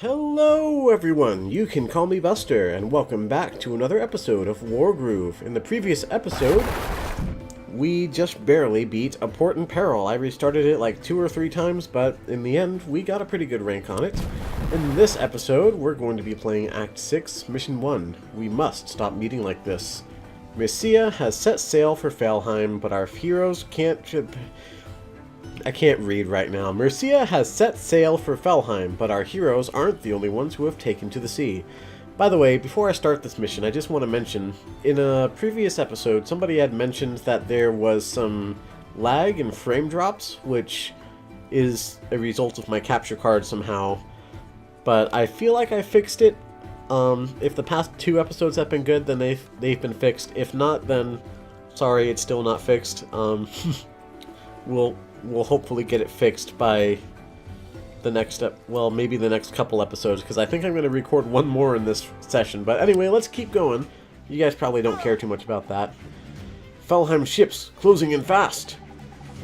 Hello everyone, you can call me Buster, and welcome back to another episode of Wargroove. In the previous episode, we just barely beat a port in peril. I restarted it like 2 or 3 times, but in the end, we got a pretty good rank on it. In this episode, we're going to be playing Act 6, Mission 1. We must stop meeting like this. Mercia has set sail for Felheim, but our heroes can't... I can't read right now. Mercia has set sail for Felheim, but our heroes aren't the only ones who have taken to the sea. By the way, before I start this mission, I just want to mention, in a previous episode, somebody had mentioned that there was some lag and frame drops, which is a result of my capture card somehow. But I feel like I fixed it. If the past 2 episodes have been good, then they've been fixed. If not, then sorry, it's still not fixed. We'll hopefully get it fixed by the next maybe the next couple episodes, because I think I'm going to record one more in this session. But anyway, let's keep going. You guys probably don't care too much about that. Felheim ships closing in fast.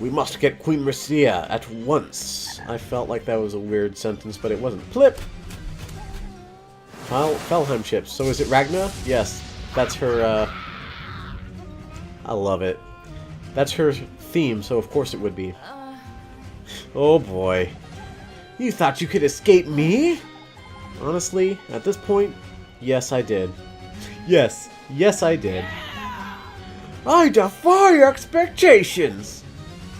We must get Queen Mercia at once. I felt like that was a weird sentence, but it wasn't. Plip! Felheim ships. So is it Ragna? Yes, that's her, I love it. That's her theme, so of course it would be. Oh boy. You thought you could escape me? Honestly, at this point, yes I did. Yes I did. I defy expectations!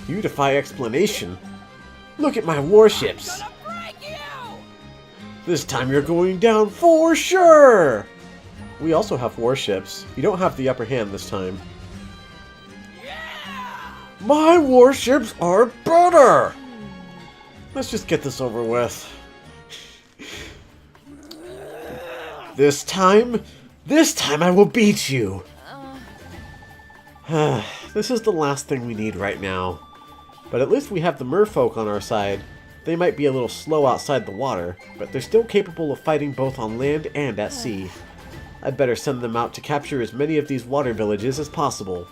You defy explanation. Look at my warships. This time you're going down for sure! We also have warships. You don't have the upper hand this time. My warships are better! Let's just get this over with. This time I will beat you! This is the last thing we need right now. But at least we have the merfolk on our side. They might be a little slow outside the water, but they're still capable of fighting both on land and at sea. I'd better send them out to capture as many of these water villages as possible.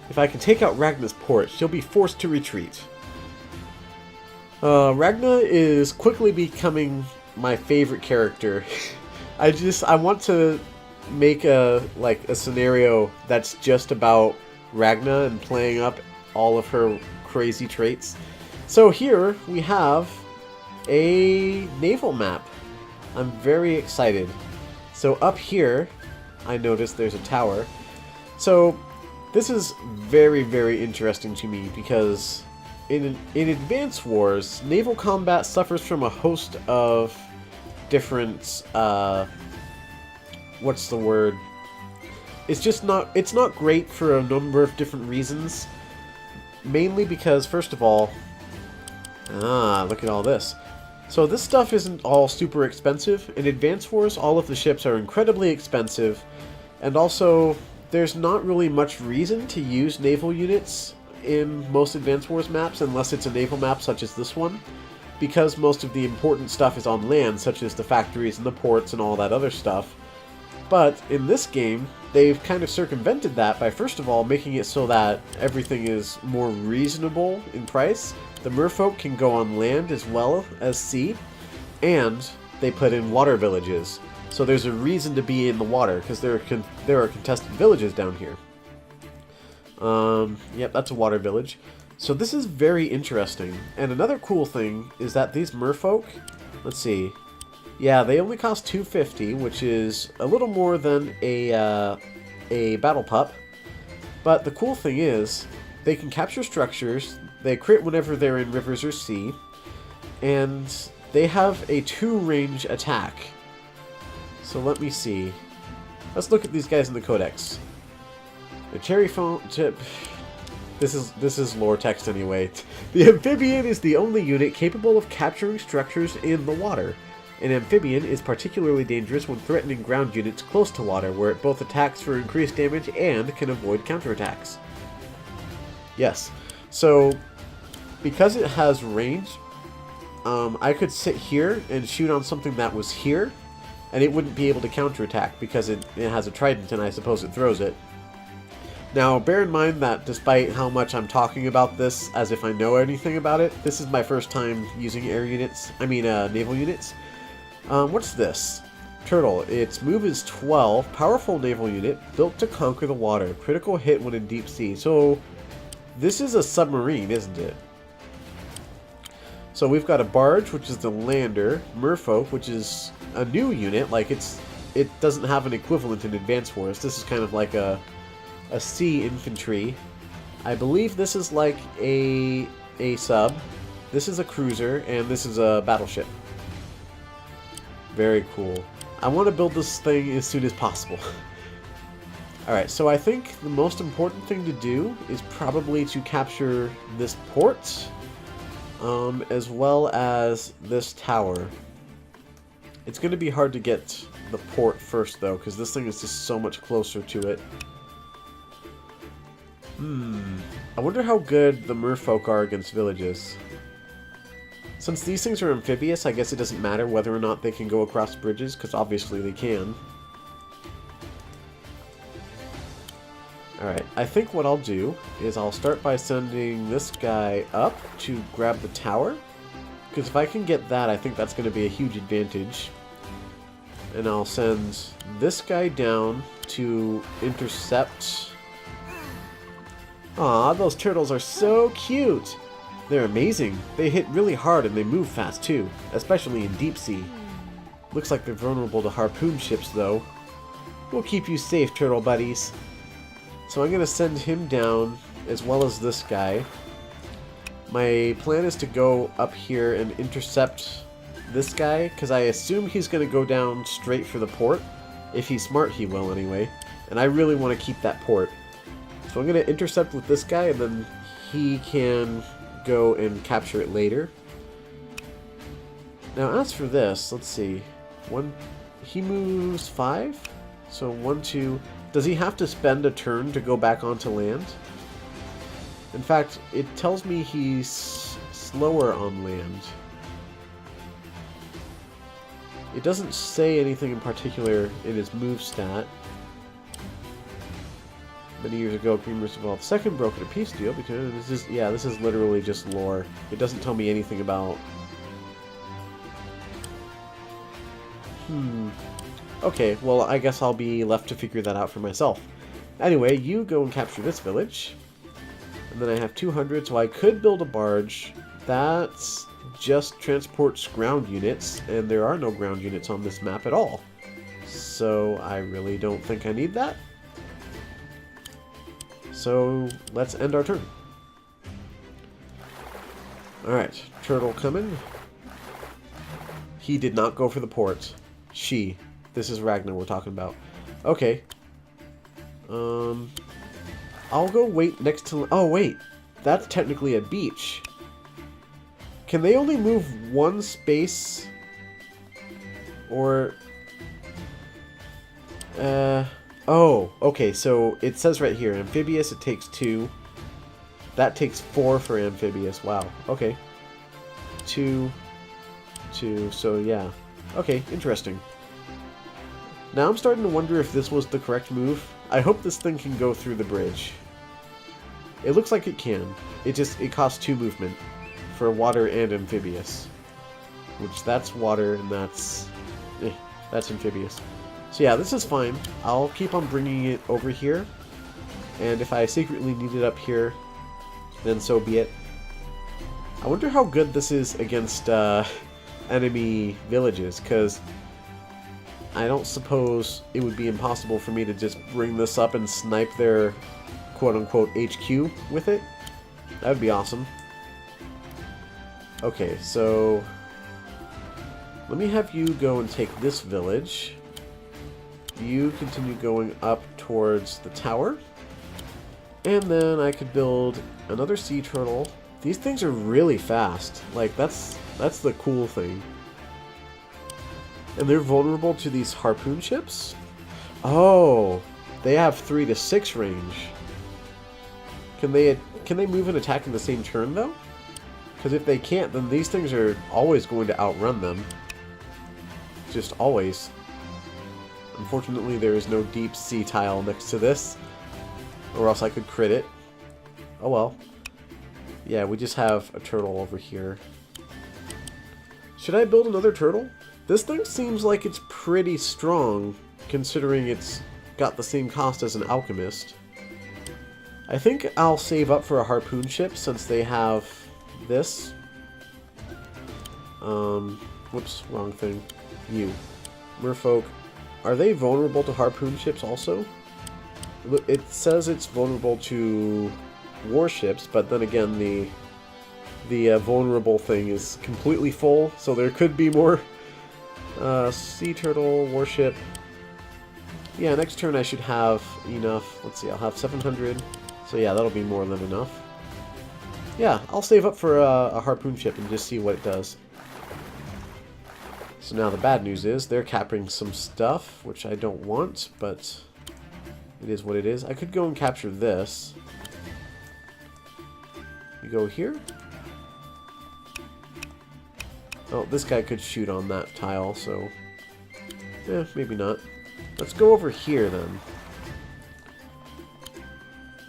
If I can take out Ragna's port, she'll be forced to retreat. Ragna is quickly becoming my favorite character. I want to make a scenario that's just about Ragna and playing up all of her crazy traits. So here we have a naval map. I'm very excited. So up here, I noticed there's a tower. So this is very, very interesting to me because in Advance Wars, naval combat suffers from a host of different, what's the word? It's not great for a number of different reasons. Mainly because, first of all, look at all this. So this stuff isn't all super expensive. In Advance Wars, all of the ships are incredibly expensive, and also there's not really much reason to use naval units in most Advance Wars maps unless it's a naval map such as this one, because most of the important stuff is on land, such as the factories and the ports and all that other stuff. But in this game, they've kind of circumvented that by first of all making it so that everything is more reasonable in price. The merfolk can go on land as well as sea, and they put in water villages. So there's a reason to be in the water, because there are contested villages down here. Yep, that's a water village. So this is very interesting. And another cool thing is that these merfolk, let's see, yeah, they only cost 250, which is a little more than a battle pup. But the cool thing is, they can capture structures, they crit whenever they're in rivers or sea, and they have a 2-range attack. So let me see. Let's look at these guys in the codex. The cherry phone tip. This is lore text anyway. The amphibian is the only unit capable of capturing structures in the water. An amphibian is particularly dangerous when threatening ground units close to water, where it both attacks for increased damage and can avoid counterattacks. Yes. So, because it has range, I could sit here and shoot on something that was here, and it wouldn't be able to counterattack because it has a trident and I suppose it throws it. Now, bear in mind that despite how much I'm talking about this as if I know anything about it, this is my first time using naval units. What's this? Turtle. Its move is 12. Powerful naval unit, built to conquer the water. Critical hit when in deep sea. So, this is a submarine, isn't it? So we've got a barge, which is the lander. Merfolk, which is a new unit. Like, it doesn't have an equivalent in Advanced Wars. This is kind of like a sea infantry. I believe this is like a sub. This is a cruiser, and this is a battleship. Very cool. I want to build this thing as soon as possible. Alright, so I think the most important thing to do is probably to capture this port, as well as this tower. It's going to be hard to get the port first, though, because this thing is just so much closer to it. I wonder how good the merfolk are against villages. Since these things are amphibious, I guess it doesn't matter whether or not they can go across bridges, because obviously they can. Alright, I think what I'll do is I'll start by sending this guy up to grab the tower. Because if I can get that, I think that's going to be a huge advantage. And I'll send this guy down to intercept. Aw, those turtles are so cute! They're amazing. They hit really hard and they move fast too, especially in deep sea. Looks like they're vulnerable to harpoon ships though. We'll keep you safe, turtle buddies. So I'm going to send him down, as well as this guy. My plan is to go up here and intercept this guy, because I assume he's going to go down straight for the port. If he's smart, he will anyway. And I really want to keep that port. So I'm going to intercept with this guy, and then he can go and capture it later. Now, as for this, let's see. He moves 5? So 1, 2... Does he have to spend a turn to go back onto land? In fact, it tells me he's slower on land. It doesn't say anything in particular in his move stat. Many years ago, Greenmer's evolved second broken a peace deal because this is literally just lore. It doesn't tell me anything about... Okay, well, I guess I'll be left to figure that out for myself. Anyway, you go and capture this village. And then I have 200, so I could build a barge. That's just transports ground units, and there are no ground units on this map at all. So I really don't think I need that. So let's end our turn. Alright, turtle coming. He did not go for the port. She. This is Ragnar we're talking about. Okay. I'll go wait next to... Oh, wait. That's technically a beach. Can they only move one space? Or... Oh, okay, so it says right here, amphibious, it takes 2. That takes 4 for amphibious. Wow, okay. 2, 2, so yeah. Okay, interesting. Now I'm starting to wonder if this was the correct move. I hope this thing can go through the bridge. It looks like it can. It costs 2 movement for water and amphibious. Which that's water and that's amphibious. So yeah, this is fine. I'll keep on bringing it over here. And if I secretly need it up here, then so be it. I wonder how good this is against enemy villages, because I don't suppose it would be impossible for me to just bring this up and snipe their quote-unquote HQ with it. That would be awesome. Okay, so let me have you go and take this village. You continue going up towards the tower. And then I could build another sea turtle. These things are really fast. Like, that's the cool thing. And they're vulnerable to these harpoon ships? Oh, they have 3 to 6 range. Can they move and attack in the same turn, though? Because if they can't, then these things are always going to outrun them. Just always. Unfortunately, there is no deep sea tile next to this. Or else I could crit it. Oh well. Yeah, we just have a turtle over here. Should I build another turtle? This thing seems like it's pretty strong, considering it's got the same cost as an alchemist. I think I'll save up for a harpoon ship since they have this. Whoops, wrong thing. You. Merfolk. Are they vulnerable to harpoon ships also? It says it's vulnerable to warships, but then again the vulnerable thing is completely full, so there could be more. Sea turtle, warship. Yeah, next turn I should have enough. Let's see, I'll have 700. So yeah, that'll be more than enough. Yeah, I'll save up for a harpoon ship and just see what it does. So now the bad news is they're capping some stuff, which I don't want, but it is what it is. I could go and capture this. We go here. Oh, this guy could shoot on that tile, so... maybe not. Let's go over here, then.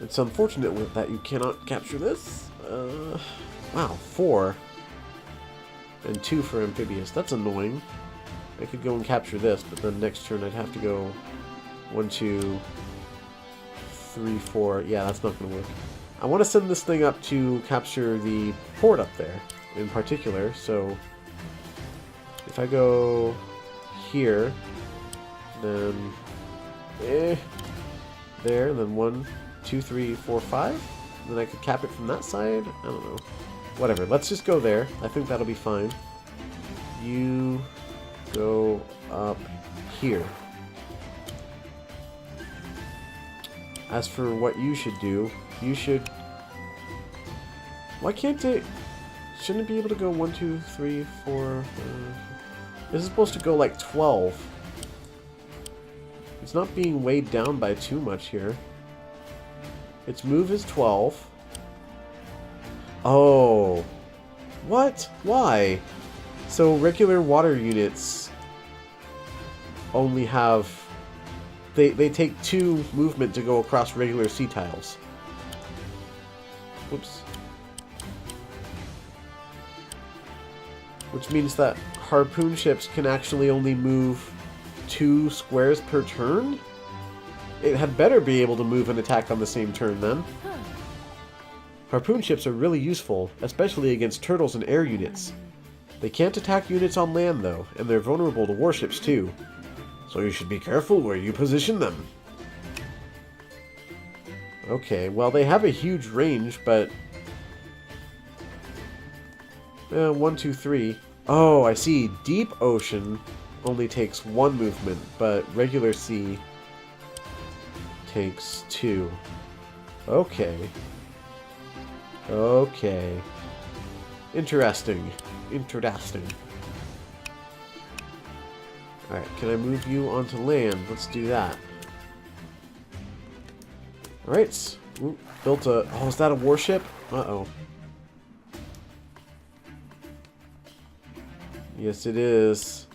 It's unfortunate that you cannot capture this. Wow, 4. And 2 for amphibious. That's annoying. I could go and capture this, but then next turn I'd have to go 1, 2, 3, 4. Yeah, that's not going to work. I want to send this thing up to capture the port up there, in particular, so... If I go here, then there, and then 1, 2, 3, 4, 5. Then I could cap it from that side. I don't know. Whatever. Let's just go there. I think that'll be fine. You go up here. As for what you should do, you should... Why can't it... Shouldn't it be able to go 1, 2, 3, 4... This is supposed to go like 12. It's not being weighed down by too much here. Its move is 12. Oh. What? Why? So regular water units only have... They take 2 movement to go across regular sea tiles. Whoops. Which means that harpoon ships can actually only move 2 squares per turn? It had better be able to move and attack on the same turn then. Harpoon ships are really useful, especially against turtles and air units. They can't attack units on land though, and they're vulnerable to warships too. So you should be careful where you position them. Okay, well they have a huge range, but... 1, 2, 3. Oh, I see. Deep ocean only takes 1 movement, but regular sea takes 2. Okay. Okay. Interesting. Interesting. Alright, can I move you onto land? Let's do that. Alright. Built a... Oh, is that a warship? Uh-oh. Yes, it is.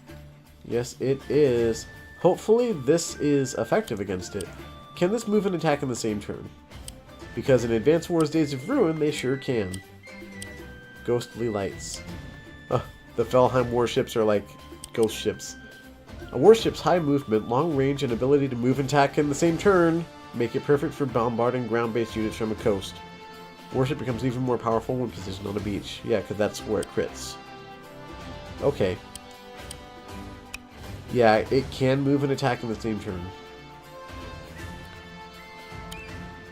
Yes, it is. Hopefully this is effective against it. Can this move and attack in the same turn? Because in Advance Wars Days of Ruin, they sure can. Ghostly lights. The Felheim warships are like ghost ships. A warship's high movement, long range, and ability to move and attack in the same turn make it perfect for bombarding ground-based units from a coast. Warship becomes even more powerful when positioned on a beach. Yeah, because that's where it crits. Okay. Yeah, it can move and attack in the same turn.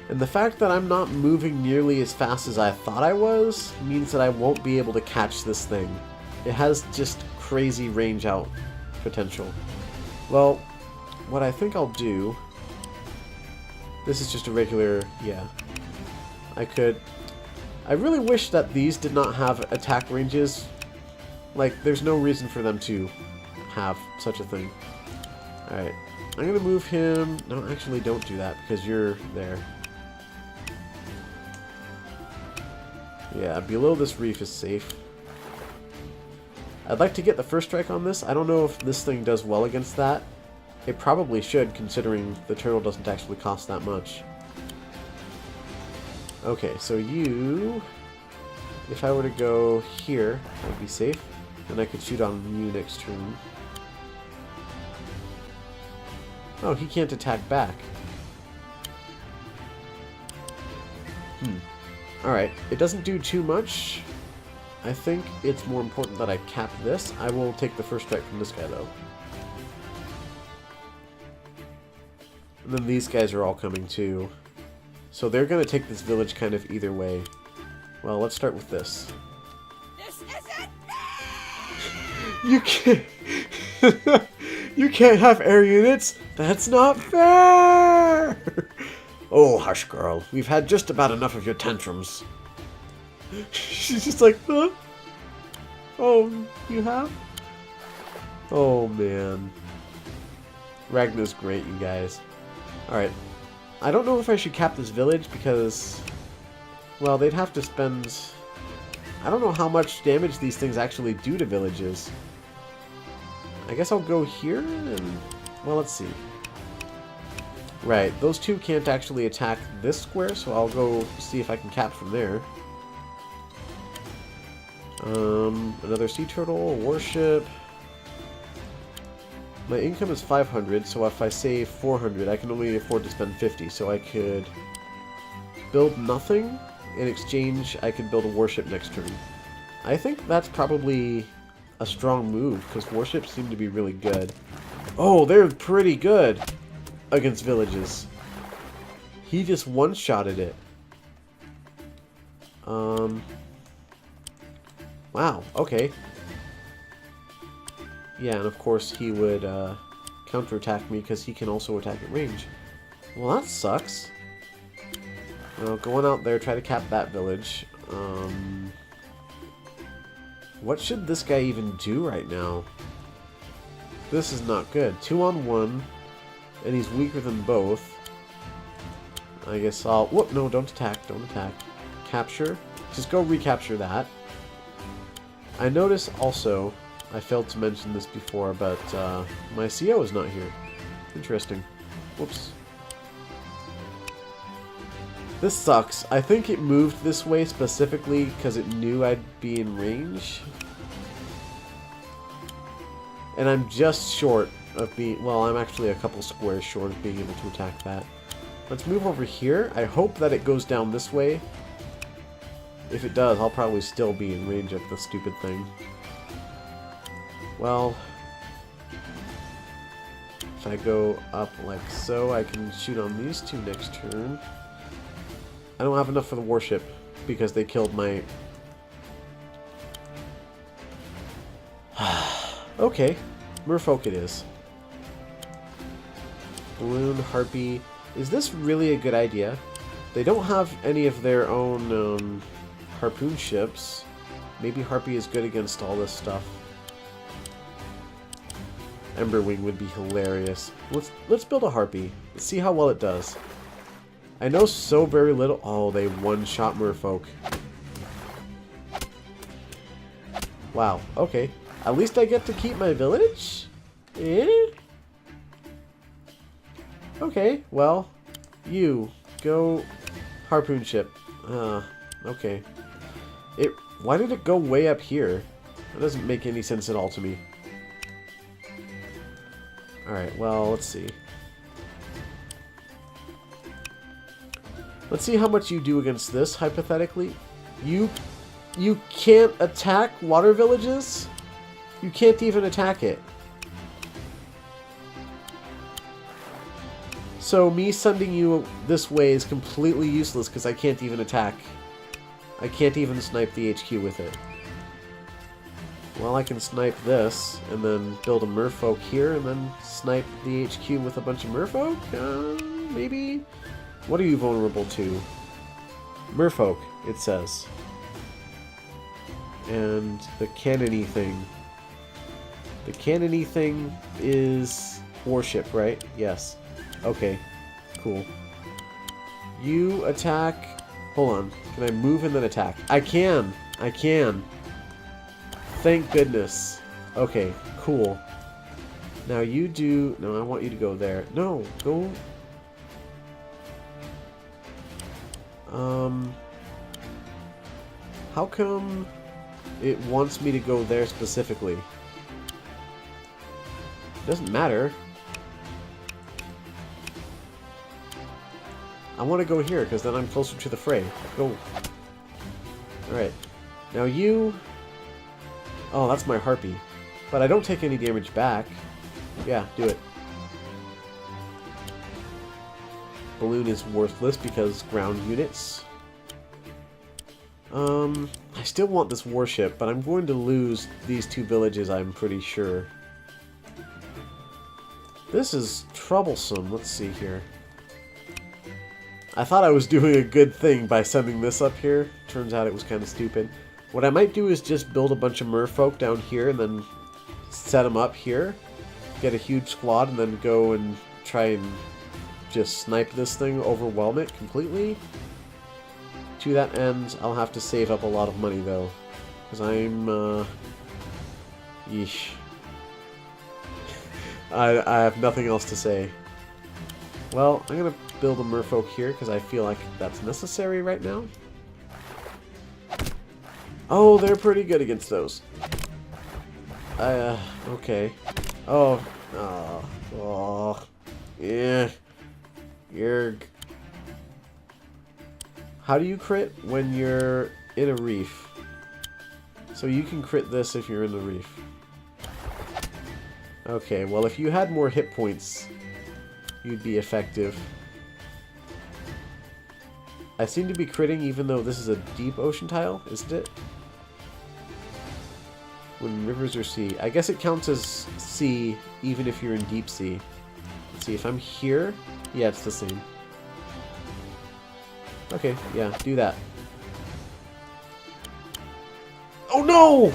And the fact that I'm not moving nearly as fast as I thought I was means that I won't be able to catch this thing. It has just crazy range out potential. Well, what I think I'll do... This is just a regular... Yeah. I really wish that these did not have attack ranges. Like, there's no reason for them to have such a thing. Alright. I'm gonna move him... No, actually don't do that, because you're there. Yeah, below this reef is safe. I'd like to get the first strike on this. I don't know if this thing does well against that. It probably should, considering the turtle doesn't actually cost that much. Okay, so you... If I were to go here, that would be safe. Then I could shoot on you next turn. Oh, he can't attack back. Alright, it doesn't do too much. I think it's more important that I cap this. I will take the first strike from this guy, though. And then these guys are all coming, too. So they're going to take this village kind of either way. Well, let's start with this. This isn't You can't... You can't have air units! That's not fair! Oh, hush, girl. We've had just about enough of your tantrums. She's just like, huh? Oh, you have? Oh, man. Ragnar's great, you guys. Alright. I don't know if I should cap this village because... Well, they'd have to spend... I don't know how much damage these things actually do to villages. I guess I'll go here and... Well, let's see. Right, those two can't actually attack this square, so I'll go see if I can cap from there. Another sea turtle, a warship. My income is 500, so if I save 400, I can only afford to spend 50, so I could build nothing. In exchange, I could build a warship next turn. I think that's probably a strong move, because warships seem to be really good. Oh, they're pretty good against villages. He just one-shotted it. Wow, okay. Yeah, and of course he would counterattack me because he can also attack at range. Well, that sucks. Well, going out there, try to cap that village. What should this guy even do right now? This is not good. 2-on-1, and he's weaker than both. I guess I'll... Whoop, no, don't attack, don't attack. Capture. Just go recapture that. I notice also, I failed to mention this before, but my CO is not here. Interesting. Whoops. This sucks. I think it moved this way specifically because it knew I'd be in range. And I'm just short of being... Well, I'm actually a couple squares short of being able to attack that. Let's move over here. I hope that it goes down this way. If it does, I'll probably still be in range of the stupid thing. Well... If I go up like so, I can shoot on these two next turn. I don't have enough for the warship because they killed my... Okay, merfolk it is. Balloon, harpy. Is this really a good idea? They don't have any of their own harpoon ships. Maybe harpy is good against all this stuff. Emberwing would be hilarious. Let's build a harpy. Let's see how well it does. I know so very little. Oh, they one-shot merfolk. Wow, okay. At least I get to keep my village? Eh? Okay, well, you go harpoon ship. Okay. Why did it go way up here? That doesn't make any sense at all to me. Alright, well, let's see. Let's see how much you do against this, hypothetically. You can't attack water villages? You can't even attack it. So me sending you this way is completely useless because I can't even attack. I can't even snipe the HQ with it. Well, I can snipe this, and then build a merfolk here, and then snipe the HQ with a bunch of merfolk? Maybe? What are you vulnerable to? Merfolk, it says. And the cannony thing. The cannony thing is warship, right? Yes. Okay. Cool. You attack... Hold on. Can I move and then attack? I can! I can! Thank goodness. Okay, cool. Now you do... No, I want you to go there. No, go... How come it wants me to go there specifically? Doesn't matter. I want to go here because then I'm closer to the fray. Go. Alright. Now you... Oh, that's my harpy. But I don't take any damage back. Yeah, do it. Balloon is worthless because ground units. I still want this warship, but I'm going to lose these two villages, I'm pretty sure. This is troublesome. Let's see here. I thought I was doing a good thing by sending this up here. Turns out it was kind of stupid. What I might do is just build a bunch of merfolk down here and then set them up here. Get a huge squad and then go and try and just snipe this thing, overwhelm it completely. To that end, I'll have to save up a lot of money though. Because I'm, yeesh. I have nothing else to say. Well, I'm going to build a merfolk here because I feel like that's necessary right now. Oh, they're pretty good against those. Okay. Oh. Yeah. Yerg. How do you crit? When you're in a reef. So you can crit this if you're in the reef. Okay, well if you had more hit points, you'd be effective. I seem to be critting even though this is a deep ocean tile, isn't it? When rivers are sea. I guess it counts as sea even if you're in deep sea. Let's see, if I'm here, yeah, it's the same. Okay, yeah, do that. Oh no!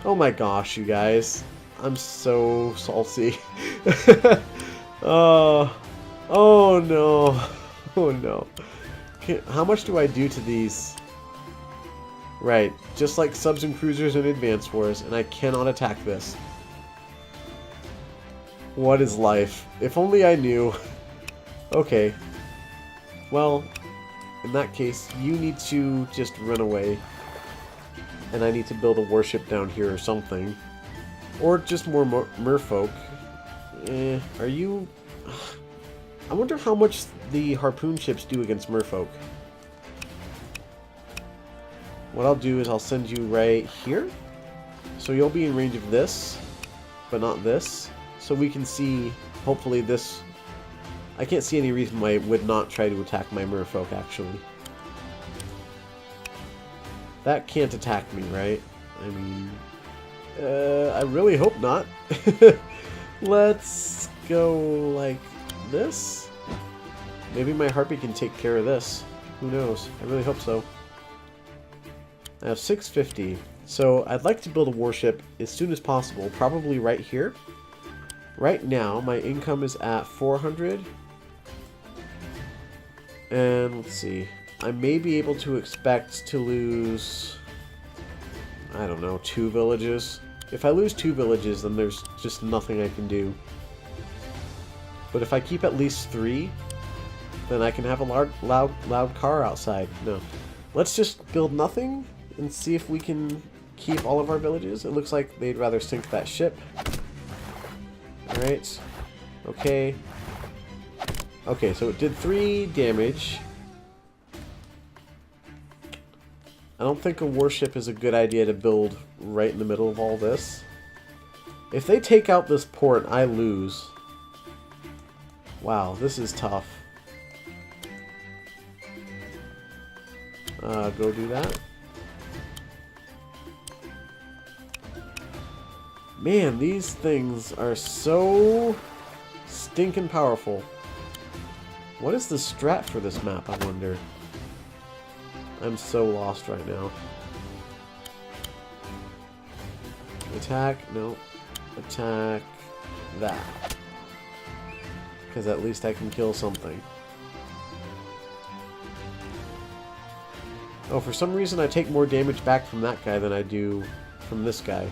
Oh my gosh, you guys. I'm so salty. Oh no. Oh no. How much do I do to these? Right, just like subs and cruisers in Advance Wars, and I cannot attack this. What is life? If only I knew. Okay. Well, in that case, you need to just run away. And I need to build a warship down here or something. Or just more merfolk. Are you... I wonder how much the harpoon ships do against merfolk. What I'll do is I'll send you right here. So you'll be in range of this, but not this. So we can see, hopefully this... I can't see any reason why it would not try to attack my merfolk, actually. That can't attack me, right? I mean... I really hope not. Let's go like this. Maybe my harpy can take care of this. Who knows? I really hope so. I have 650. So I'd like to build a warship as soon as possible. Probably right here. Right now, my income is at 400. And let's see. I may be able to expect to lose... I don't know, 2 villages. If I lose 2 villages, then there's just nothing I can do. But if I keep at least 3, then I can have a loud car outside. No. Let's just build nothing and see if we can keep all of our villages. It looks like they'd rather sink that ship. Alright. Okay. Okay, so it did 3 damage. I don't think a warship is a good idea to build right in the middle of all this. If they take out this port, I lose. Wow, this is tough. Go do that. Man, these things are so stinking powerful. What is the strat for this map, I wonder? I'm so lost right now. Attack, no. Attack that. Because at least I can kill something. Oh, for some reason I take more damage back from that guy than I do from this guy.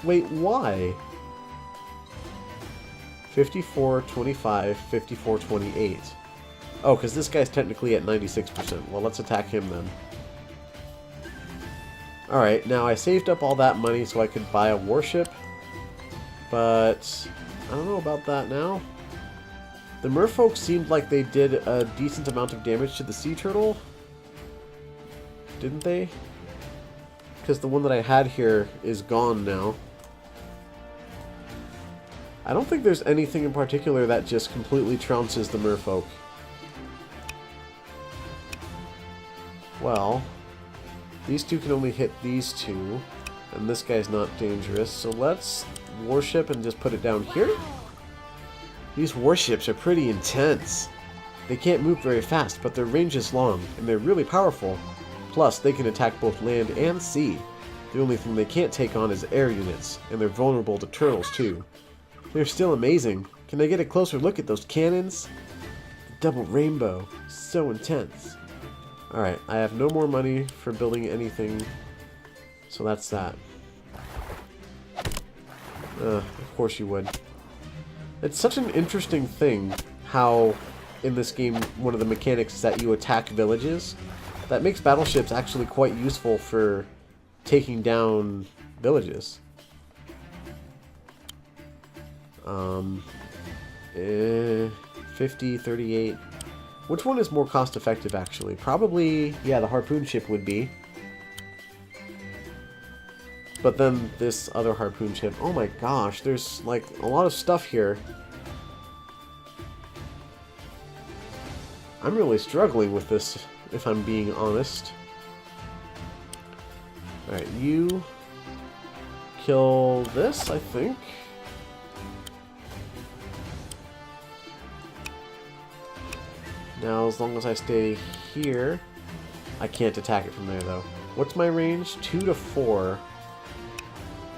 Wait, why? 54, 25, 54, 28. Oh, because this guy's technically at 96%. Well, let's attack him then. Alright, now I saved up all that money so I could buy a warship. But I don't know about that now. The merfolk seemed like they did a decent amount of damage to the sea turtle. Didn't they? Because the one that I had here is gone now. I don't think there's anything in particular that just completely trounces the merfolk. Well, these two can only hit these two, and this guy's not dangerous, so let's warship and just put it down here. These warships are pretty intense. They can't move very fast, but their range is long, and they're really powerful. Plus, they can attack both land and sea. The only thing they can't take on is air units, and they're vulnerable to turtles too. They're still amazing. Can I get a closer look at those cannons? The double rainbow. So intense. Alright, I have no more money for building anything, so that's that. Of course you would. It's such an interesting thing how in this game one of the mechanics is that you attack villages. That makes battleships actually quite useful for taking down villages. 50, 38. Which one is more cost effective actually? Probably, yeah, the harpoon ship would be. But then this other harpoon ship, oh my gosh, there's like a lot of stuff here. I'm really struggling with this, if I'm being honest. Alright, you kill this, I think. Now, as long as I stay here, I can't attack it from there, though. What's my range? 2 to 4.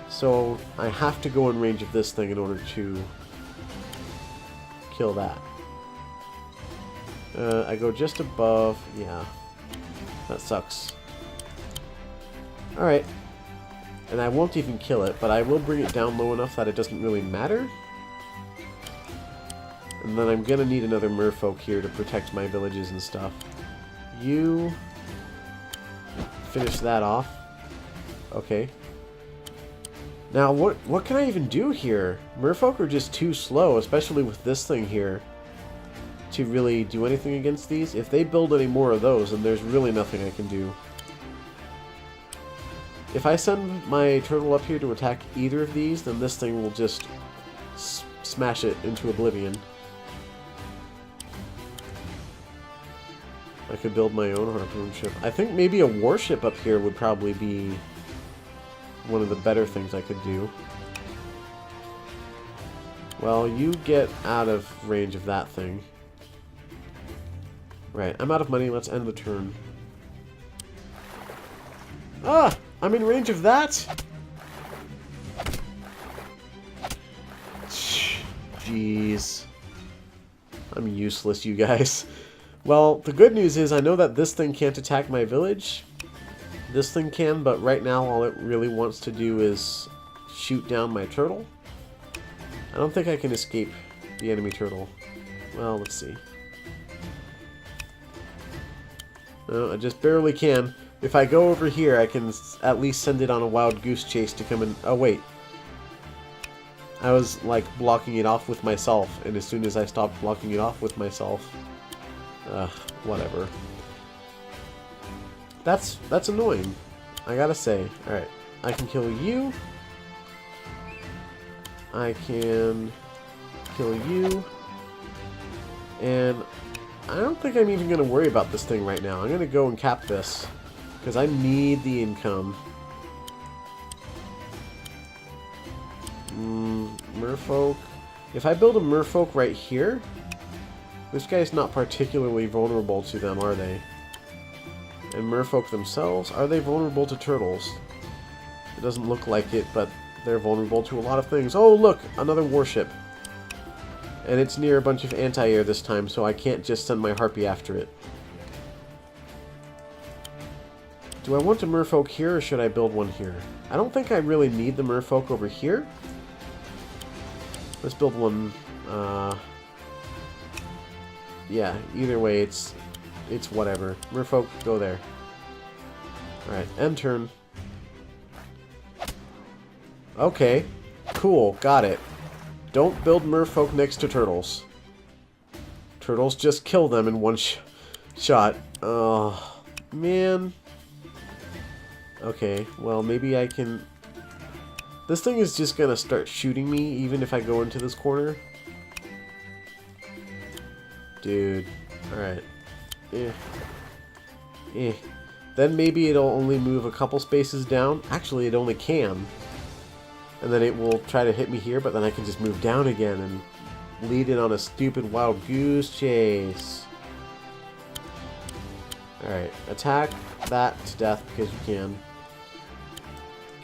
So, I have to go in range of this thing in order to kill that. I go just above. Yeah. That sucks. Alright. And I won't even kill it, but I will bring it down low enough that it doesn't really matter. And then I'm gonna need another merfolk here to protect my villages and stuff. You finish that off. Okay. Now, what can I even do here? Merfolk are just too slow, especially with this thing here, to really do anything against these. If they build any more of those, then there's really nothing I can do. If I send my turtle up here to attack either of these, then this thing will just smash it into oblivion. I could build my own harpoon ship. I think maybe a warship up here would probably be one of the better things I could do. Well, you get out of range of that thing. Right, I'm out of money. Let's end the turn. Ah! I'm in range of that? Jeez. I'm useless, you guys. Well, the good news is I know that this thing can't attack my village. This thing can, but right now all it really wants to do is shoot down my turtle. I don't think I can escape the enemy turtle. Well, let's see. No, I just barely can. If I go over here, I can at least send it on a wild goose chase to come in. Oh, wait. I was, like, blocking it off with myself, and as soon as I stopped blocking it off with myself... whatever. That's annoying. I gotta say. Alright. I can kill you. I can kill you. And I don't think I'm even going to worry about this thing right now. I'm going to go and cap this. Because I need the income. Merfolk. If I build a merfolk right here, this guy's not particularly vulnerable to them, are they? And merfolk themselves, are they vulnerable to turtles? It doesn't look like it, but they're vulnerable to a lot of things. Oh, look! Another warship. And it's near a bunch of anti-air this time, so I can't just send my harpy after it. Do I want a merfolk here, or should I build one here? I don't think I really need the merfolk over here. Let's build one, yeah, either way, it's whatever. Merfolk, go there. Alright, end turn. Okay, cool, got it. Don't build merfolk next to turtles. Turtles just kill them in one shot. Oh, man. Okay, well, maybe I can... This thing is just gonna start shooting me, even if I go into this corner. Dude. Alright. Then maybe it'll only move a couple spaces down. Actually, it only can. And then it will try to hit me here, but then I can just move down again and lead it on a stupid wild goose chase. Alright, attack that to death because you can.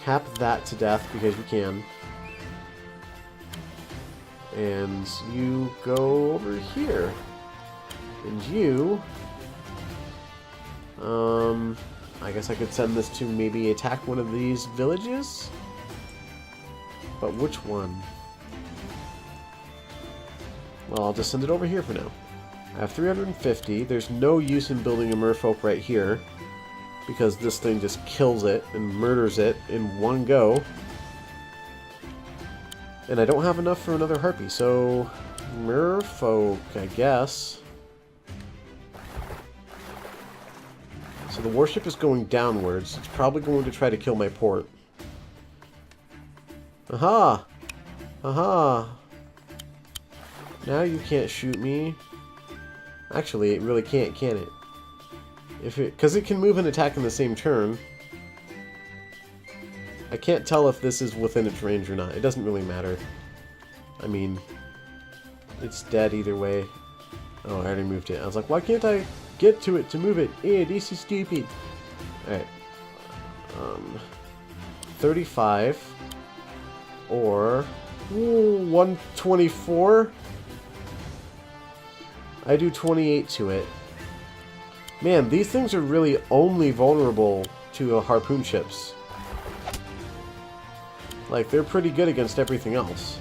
Cap that to death because you can. And you go over here. And you... I guess I could send this to maybe attack one of these villages? But which one? Well, I'll just send it over here for now. I have 350. There's no use in building a merfolk right here, because this thing just kills it and murders it in one go. And I don't have enough for another harpy, so... merfolk, I guess. So the warship is going downwards. It's probably going to try to kill my port. Aha! Aha! Now you can't shoot me. Actually, it really can't, can it? Because it can move and attack in the same turn. I can't tell if this is within its range or not. It doesn't really matter. I mean, it's dead either way. Oh, I already moved it. I was like, why can't I get to it to move it? This is stupid. Alright. 35. Or... ooh, 124? I do 28 to it. Man, these things are really only vulnerable to harpoon ships. Like, they're pretty good against everything else.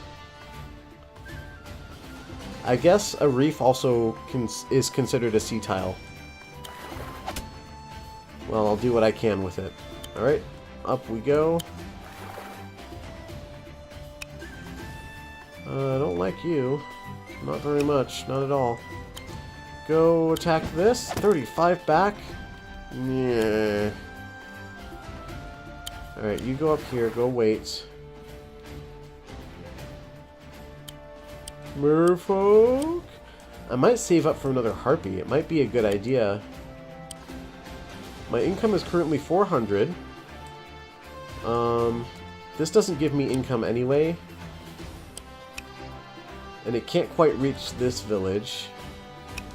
I guess a reef also is considered a sea tile. Well, I'll do what I can with it. Alright, up we go. I don't like you. Not very much, not at all. Go attack this. 35 back. Yeah. Alright, you go up here, go wait. Merfolk? I might save up for another harpy. It might be a good idea. My income is currently 400. This doesn't give me income anyway. And it can't quite reach this village.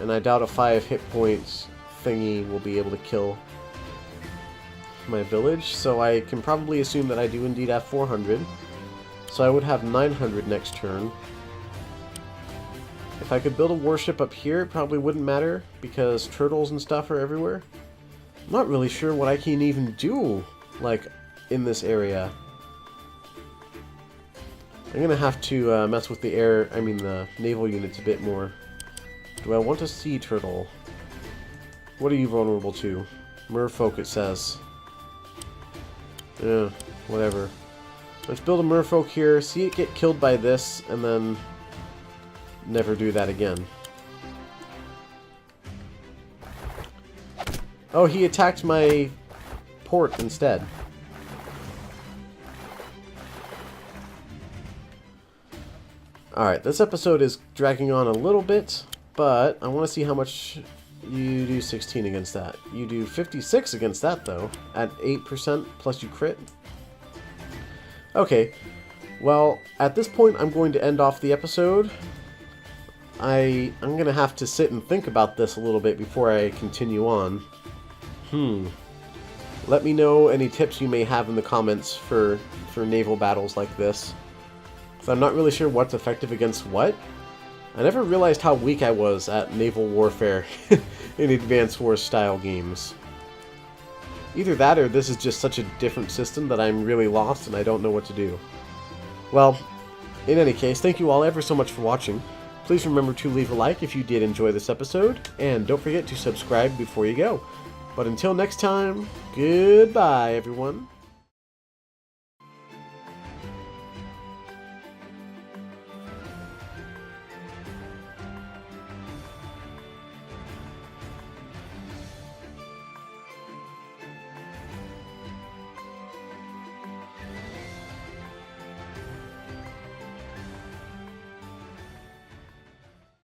And I doubt a 5 hit points thingy will be able to kill my village. So I can probably assume that I do indeed have 400. So I would have 900 next turn. If I could build a warship up here, it probably wouldn't matter, because turtles and stuff are everywhere. I'm not really sure what I can even do, like, in this area. I'm gonna have to mess with the naval units a bit more. Do I want a sea turtle? What are you vulnerable to? Merfolk, it says. Yeah, whatever. Let's build a merfolk here, see it get killed by this, and then never do that again. Oh, he attacked my port instead. Alright, this episode is dragging on a little bit, but I want to see how much you do 16 against that. You do 56 against that, though, at 8% plus you crit. Okay, well, at this point I'm going to end off the episode. I'm going to have to sit and think about this a little bit before I continue on. Let me know any tips you may have in the comments for naval battles like this. Because I'm not really sure what's effective against what. I never realized how weak I was at naval warfare in Advanced Wars style games. Either that or this is just such a different system that I'm really lost and I don't know what to do. Well, in any case, thank you all ever so much for watching. Please remember to leave a like if you did enjoy this episode, and don't forget to subscribe before you go. But until next time, goodbye, everyone.